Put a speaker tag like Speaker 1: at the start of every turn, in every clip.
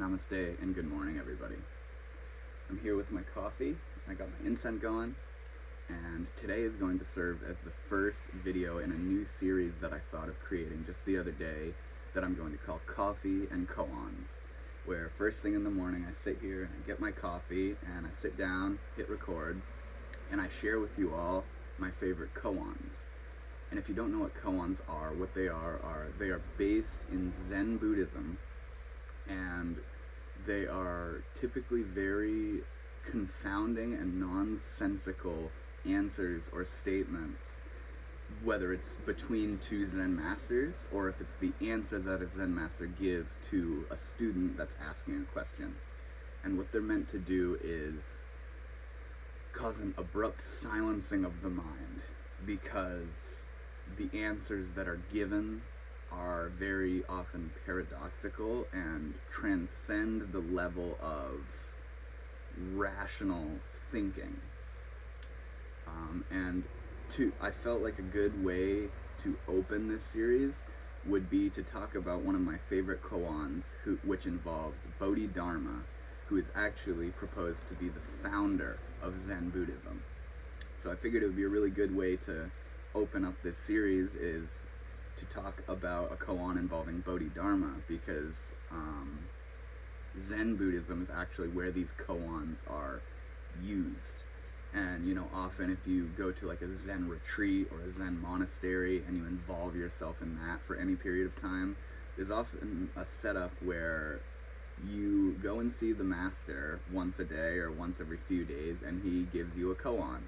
Speaker 1: Namaste and good morning, everybody. I'm here with my coffee. I got my incense going, and today is going to serve as the first video in a new series that I thought of creating just the other day that I'm going to call Coffee and Koans, where first thing in the morning I sit here and I get my coffee and I sit down, hit record, and I share with you all my favorite koans. And if you don't know what koans are, what they are they are based in Zen Buddhism, and they are typically very confounding and nonsensical answers or statements, whether it's between two Zen masters or if it's the answer that a Zen master gives to a student that's asking a question. And what they're meant to do is cause an abrupt silencing of the mind, because the answers that are given are very often paradoxical and transcend the level of rational thinking. I felt like a good way to open this series would be to talk about one of my favorite koans, which involves Bodhidharma, who is actually proposed to be the founder of Zen Buddhism. So I figured it would be a really good way to open up this series is to talk about a koan involving Bodhidharma, because Zen Buddhism is actually where these koans are used. And often if you go to like a Zen retreat or a Zen monastery and you involve yourself in that for any period of time, there's often a setup where you go and see the master once a day or once every few days, and he gives you a koan,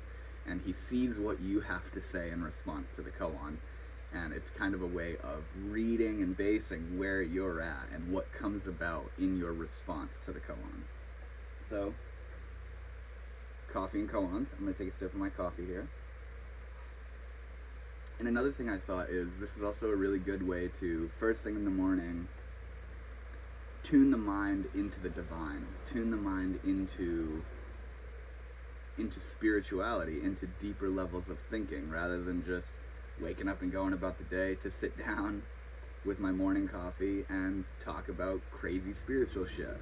Speaker 1: and he sees what you have to say in response to the koan, and it's kind of a way of reading and basing where you're at and what comes about in your response to the koan. So, coffee and koans. I'm going to take a sip of my coffee here. And another thing I thought is this is also a really good way to, first thing in the morning, tune the mind into the divine, tune the mind into spirituality, into deeper levels of thinking, rather than just waking up and going about the day, to sit down with my morning coffee and talk about crazy spiritual shit.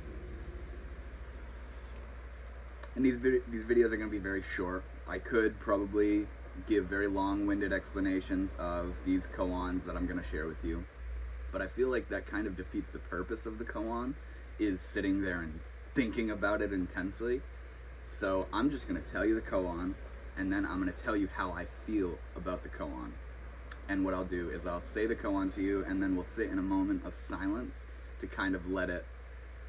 Speaker 1: And these videos are going to be very short. I could probably give very long-winded explanations of these koans that I'm going to share with you, but I feel like that kind of defeats the purpose of the koan, is sitting there and thinking about it intensely. So I'm just going to tell you the koan, and then I'm going to tell you how I feel about the koan. And what I'll do is I'll say the koan to you, and then we'll sit in a moment of silence to kind of let it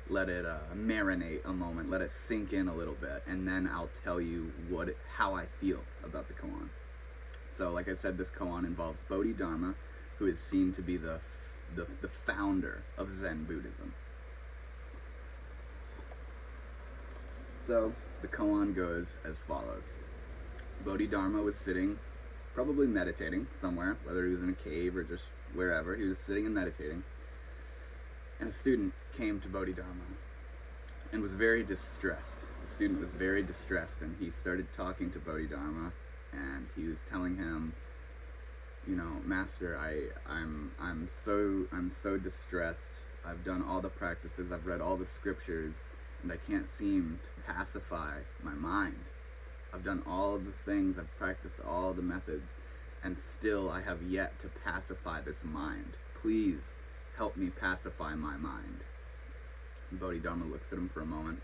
Speaker 1: marinate a moment, let it sink in a little bit, and then I'll tell you how I feel about the koan. So, like I said, this koan involves Bodhidharma, who is seen to be the founder of Zen Buddhism. So, the koan goes as follows. Bodhidharma was sitting, probably meditating somewhere, whether he was in a cave or just wherever. He was sitting and meditating, and a student came to Bodhidharma and was very distressed. The student was very distressed, and he started talking to Bodhidharma, and he was telling him, Master, I'm so distressed. I've done all the practices, I've read all the scriptures, and I can't seem to pacify my mind. I've done all of the things, I've practiced all the methods, and still I have yet to pacify this mind. Please help me pacify my mind. And Bodhidharma looks at him for a moment,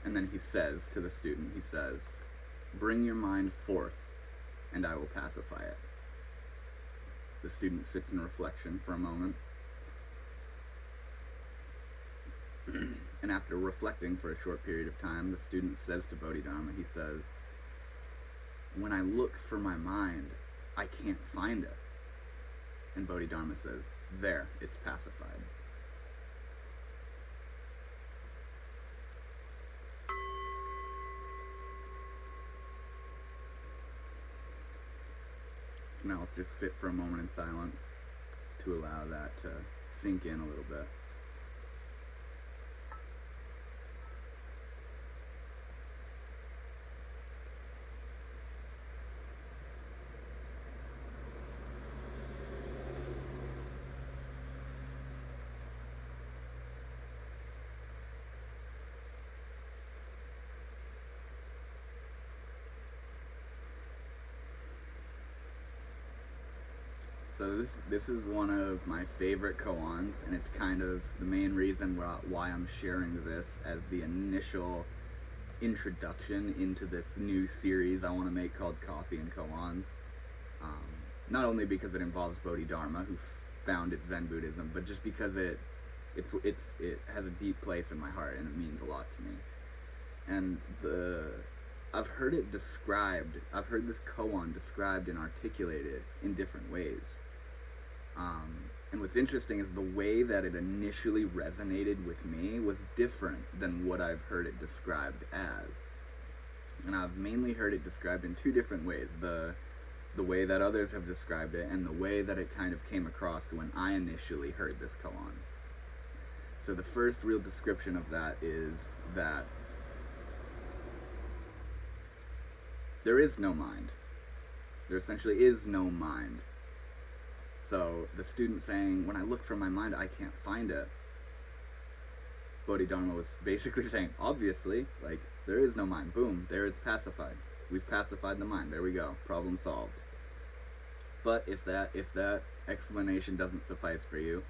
Speaker 1: and then he says to the student, he says, "Bring your mind forth, and I will pacify it." The student sits in reflection for a moment, and after reflecting for a short period of time, the student says to Bodhidharma, he says, "When I look for my mind, I can't find it." And Bodhidharma says, "There, it's pacified." So now let's just sit for a moment in silence to allow that to sink in a little bit. this is one of my favorite koans, and it's kind of the main reason why I'm sharing this as the initial introduction into this new series I want to make called Coffee and Koans. Not only because it involves Bodhidharma, who founded Zen Buddhism, but just because it has a deep place in my heart and it means a lot to me. And I've heard this koan described and articulated in different ways. And what's interesting is the way that it initially resonated with me was different than what I've heard it described as. And I've mainly heard it described in two different ways. The way that others have described it, and the way that it kind of came across when I initially heard this koan. So the first real description of that is that there is no mind. There essentially is no mind. So the student saying, when I look for my mind, I can't find it. Bodhidharma was basically saying, obviously, like, there is no mind. Boom, there it's pacified. We've pacified the mind. There we go. Problem solved. But if that explanation doesn't suffice for you,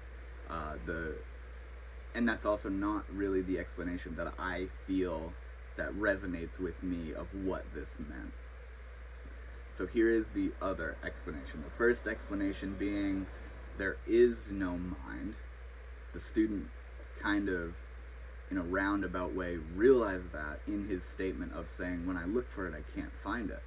Speaker 1: and that's also not really the explanation that I feel that resonates with me of what this meant. So here is the other explanation. The first explanation being there is no mind. The student kind of, in a roundabout way, realized that in his statement of saying, when I look for it, I can't find it.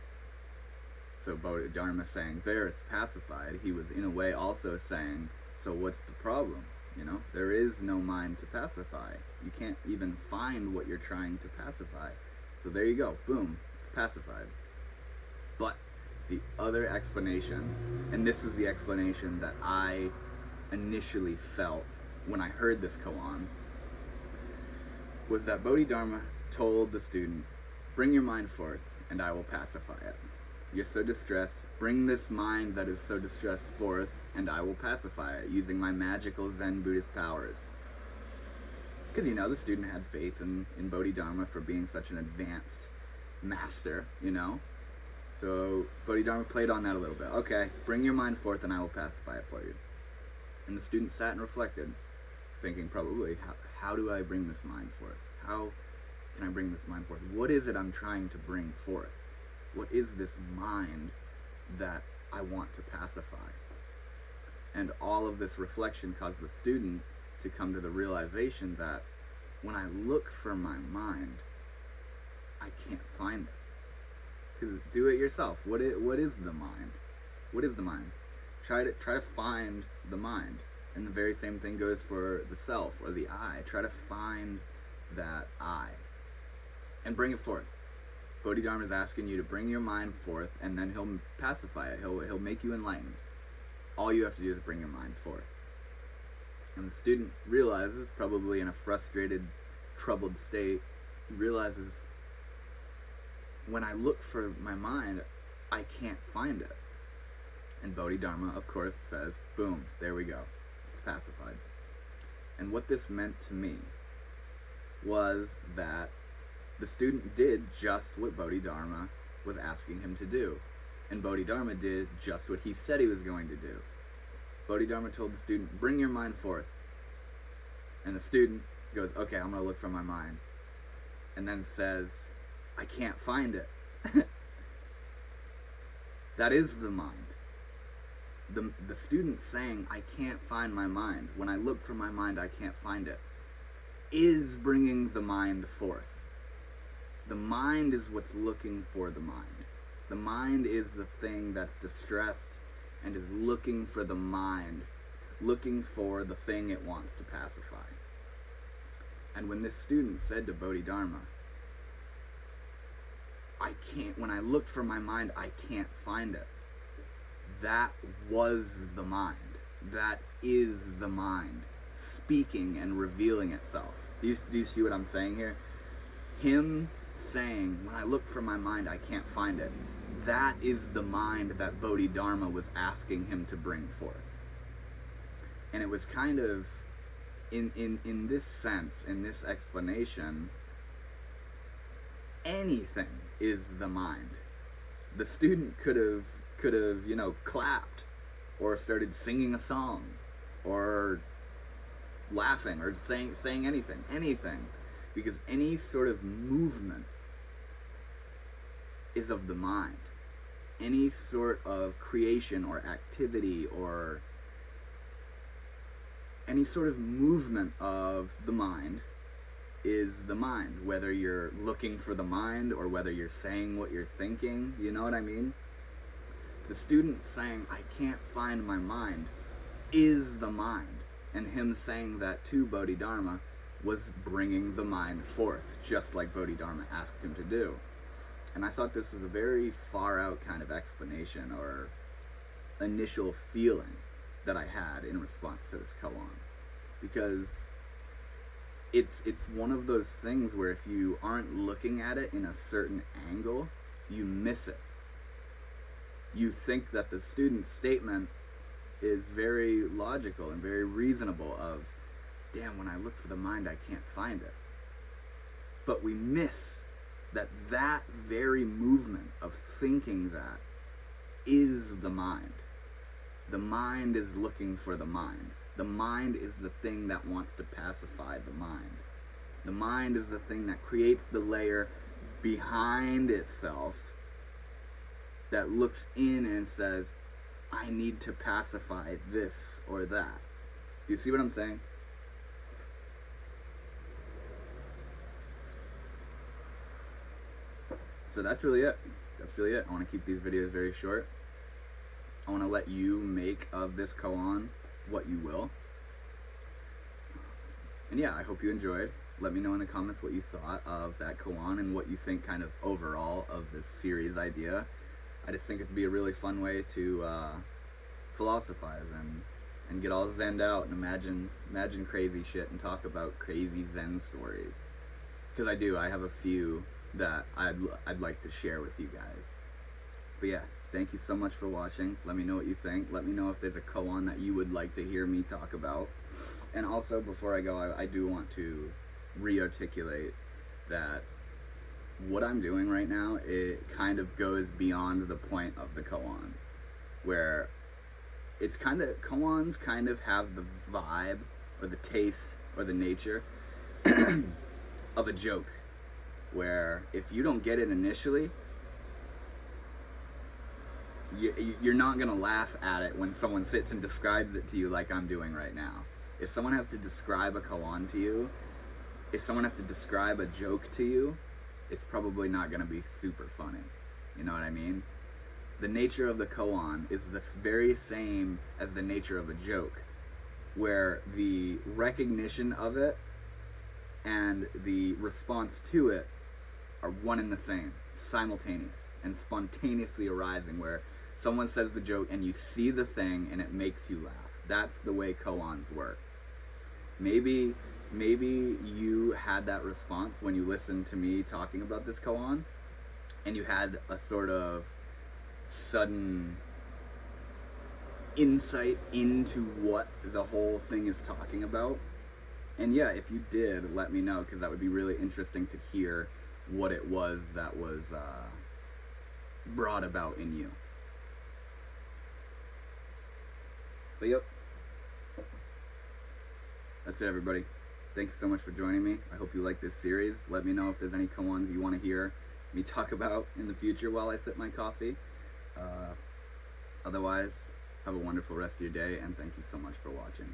Speaker 1: So Bodhidharma saying, there, it's pacified. He was in a way also saying, so what's the problem? You know, there is no mind to pacify. You can't even find what you're trying to pacify. So there you go. Boom. It's pacified. But the other explanation, and this was the explanation that I initially felt when I heard this koan, was that Bodhidharma told the student, bring your mind forth and I will pacify it. You're so distressed, bring this mind that is so distressed forth and I will pacify it using my magical Zen Buddhist powers. Because, you know, the student had faith in Bodhidharma for being such an advanced master, you know. So Bodhidharma played on that a little bit. Okay, bring your mind forth and I will pacify it for you. And the student sat and reflected, thinking probably, how do I bring this mind forth? How can I bring this mind forth? What is it I'm trying to bring forth? What is this mind that I want to pacify? And all of this reflection caused the student to come to the realization that when I look for my mind, I can't find it. Because do it yourself. What is the mind? What is the mind? Try to find the mind. And the very same thing goes for the self or the I. Try to find that I. And bring it forth. Bodhidharma is asking you to bring your mind forth, and then he'll pacify it. He'll make you enlightened. All you have to do is bring your mind forth. And the student realizes, probably in a frustrated, troubled state, he realizes, when I look for my mind, I can't find it. And Bodhidharma, of course, says, boom, there we go. It's pacified. And what this meant to me was that the student did just what Bodhidharma was asking him to do. And Bodhidharma did just what he said he was going to do. Bodhidharma told the student, bring your mind forth. And the student goes, okay, I'm going to look for my mind. And then says, I can't find it. That is the mind. The student saying, I can't find my mind. When I look for my mind, I can't find it, is bringing the mind forth. The mind is what's looking for the mind. The mind is the thing that's distressed and is looking for the mind, looking for the thing it wants to pacify. And when this student said to Bodhidharma, when I look for my mind, I can't find it. That was the mind. That is the mind speaking and revealing itself. Do you see what I'm saying here? Him saying, when I look for my mind, I can't find it. That is the mind that Bodhidharma was asking him to bring forth. And it was kind of, in this sense, in this explanation, anything is the mind. The student could have, clapped or started singing a song, or laughing, or saying anything, because any sort of movement is of the mind. Any sort of creation or activity or any sort of movement of the mind is the mind, whether you're looking for the mind or whether you're saying what you're thinking, you know what I mean? The student saying, I can't find my mind, is the mind. And him saying that to Bodhidharma was bringing the mind forth, just like Bodhidharma asked him to do. And I thought this was a very far out kind of explanation or initial feeling that I had in response to this koan. Because it's one of those things where if you aren't looking at it in a certain angle, you miss it. You think that the student's statement is very logical and very reasonable of, damn, when I look for the mind, I can't find it. But we miss that very movement of thinking that is the mind. The mind is looking for the mind. The mind is the thing that wants to pacify the mind. The mind is the thing that creates the layer behind itself that looks in and says, I need to pacify this or that. Do you see what I'm saying? So that's really it. I want to keep these videos very short. I want to let you make of this koan what you will. And yeah, I hope you enjoyed. Let me know in the comments what you thought of that koan and what you think kind of overall of this series idea. I just think it'd be a really fun way to philosophize and get all zenned out and imagine crazy shit and talk about crazy Zen stories. Because I have a few that I'd like to share with you guys. But yeah, thank you so much for watching. Let me know what you think. Let me know if there's a koan that you would like to hear me talk about. And also, before I go, I do want to re-articulate that what I'm doing right now, it kind of goes beyond the point of the koan, where it's kind of, koans kind of have the vibe or the taste or the nature of a joke, where if you don't get it initially, you're not going to laugh at it when someone sits and describes it to you like I'm doing right now. If someone has to describe a koan to you, if someone has to describe a joke to you, it's probably not going to be super funny. You know what I mean? The nature of the koan is the very same as the nature of a joke, where the recognition of it and the response to it are one and the same, simultaneous and spontaneously arising, where someone says the joke and you see the thing and it makes you laugh. That's the way koans work. Maybe you had that response when you listened to me talking about this koan, and you had a sort of sudden insight into what the whole thing is talking about. And yeah, if you did, let me know, because that would be really interesting to hear what it was that was brought about in you. But yep, that's it, everybody. Thanks so much for joining me. I hope you like this series. Let me know if there's any koans you want to hear me talk about in the future while I sip my coffee. Otherwise, have a wonderful rest of your day, and thank you so much for watching.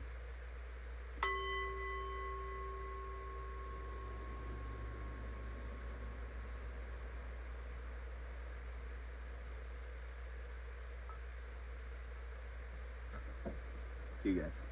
Speaker 1: See you guys.